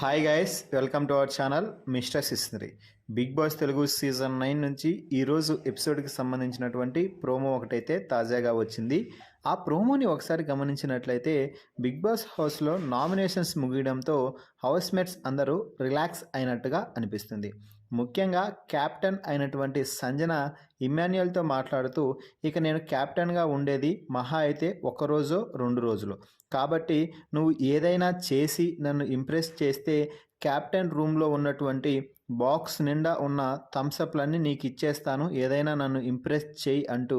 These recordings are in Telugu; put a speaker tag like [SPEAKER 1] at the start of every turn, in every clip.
[SPEAKER 1] Hi guys, welcome to our channel mister సిస్నరీ. బిగ్ బాస్ తెలుగు సీజన్ 9 నుంచి ఈరోజు ఎపిసోడ్కి సంబంధించినటువంటి ప్రోమో ఒకటైతే తాజాగా వచ్చింది. ఆ ప్రోమోని ఒకసారి గమనించినట్లయితే బిగ్ బాస్ హౌస్లో నామినేషన్స్ ముగియడంతో హౌస్మేట్స్ అందరూ రిలాక్స్ అయినట్టుగా అనిపిస్తుంది. ముఖ్యంగా క్యాప్టెన్ అయినటువంటి సంజన ఇమ్మాన్యుయల్తో మాట్లాడుతూ, ఇక నేను క్యాప్టెన్గా ఉండేది మహా అయితే 1 రోజో 2 రోజులు, కాబట్టి నువ్వు ఏదైనా చేసి నన్ను ఇంప్రెస్ చేస్తే క్యాప్టెన్ రూమ్లో ఉన్నటువంటి బాక్స్ నిండా ఉన్న థమ్సప్లన్నీ నీకు ఇచ్చేస్తాను, ఏదైనా నన్ను ఇంప్రెస్ చేయి అంటూ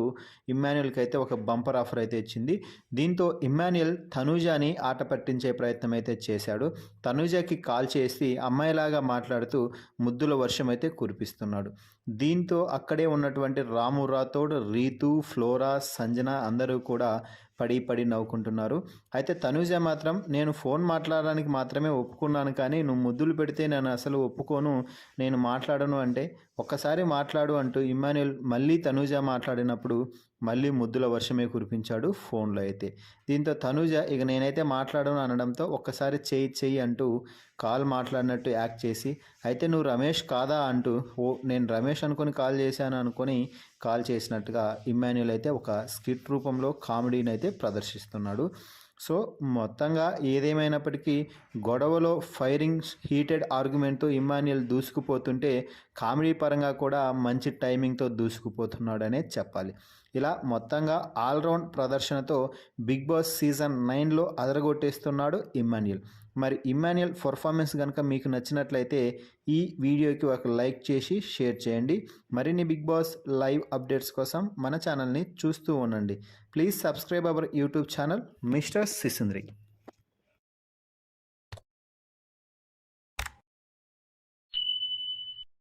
[SPEAKER 1] ఇమ్మాన్యుయల్కి అయితే ఒక బంపర్ ఆఫర్ అయితే ఇచ్చింది. దీంతో ఇమ్మాన్యుయల్ తనూజాని ఆట పట్టించే ప్రయత్నం అయితే చేశాడు. తనూజాకి కాల్ చేసి అమ్మాయిలాగా మాట్లాడుతూ ముద్దుల వర్షం అయితే కురిపిస్తున్నాడు. దీంతో అక్కడే ఉన్నటువంటి రాము రాథోడ్, రీతు, ఫ్లోరా, సంజన అందరూ కూడా పడి నవ్వుకుంటున్నారు. అయితే తనూజ మాత్రం నేను ఫోన్ మాట్లాడడానికి మాత్రమే ఒప్పుకున్నాను, కానీ నువ్వు ముద్దులు పెడితే నేను అసలు ఒప్పుకోను, నేను మాట్లాడను అంటే ఒక్కసారి మాట్లాడు అంటూ ఇమ్మాన్యుయల్ మళ్ళీ తనూజ మాట్లాడినప్పుడు మళ్ళీ ముద్దుల వర్షమే కురిపించాడు ఫోన్లో అయితే. దీంతో తనూజ ఇక నేనైతే మాట్లాడను అనడంతో ఒక్కసారి చెయ్యి అంటూ కాల్ మాట్లాడినట్టు యాక్ట్ చేసి, అయితే నువ్వు రమేష్ కాదా అంటూ, ఓ నేను రమేష్ అనుకొని కాల్ చేశాను అనుకొని కాల్ చేసినట్టుగా ఇమ్మాన్యుయల్ అయితే ఒక స్కిట్ రూపంలో కామెడీని అయితే ప్రదర్శిస్తున్నాడు. సో మొత్తంగా ఏదేమైనప్పటికీ గొడవలో ఫైరింగ్ హీటెడ్ ఆర్గ్యుమెంట్తో ఇమ్మాన్యుయల్ దూసుకుపోతుంటే కామెడీ పరంగా కూడా మంచి టైమింగ్తో దూసుకుపోతున్నాడనే చెప్పాలి. ఇలా మొత్తంగా ఆల్రౌండ్ ప్రదర్శనతో బిగ్ బాస్ సీజన్ 9లో అదరగొట్టేస్తున్నాడు ఇమ్మాన్యుయల్. మరి ఇమ్మాన్యుయల్ పర్ఫార్మెన్స్ కనుక మీకు నచ్చినట్లయితే ఈ వీడియోకి ఒక లైక్ చేసి షేర్ చేయండి. మరిన్ని బిగ్ బాస్ లైవ్ అప్డేట్స్ కోసం మన ఛానల్ని చూస్తూ ఉండండి. Please subscribe our YouTube channel mister సిసింద్రి.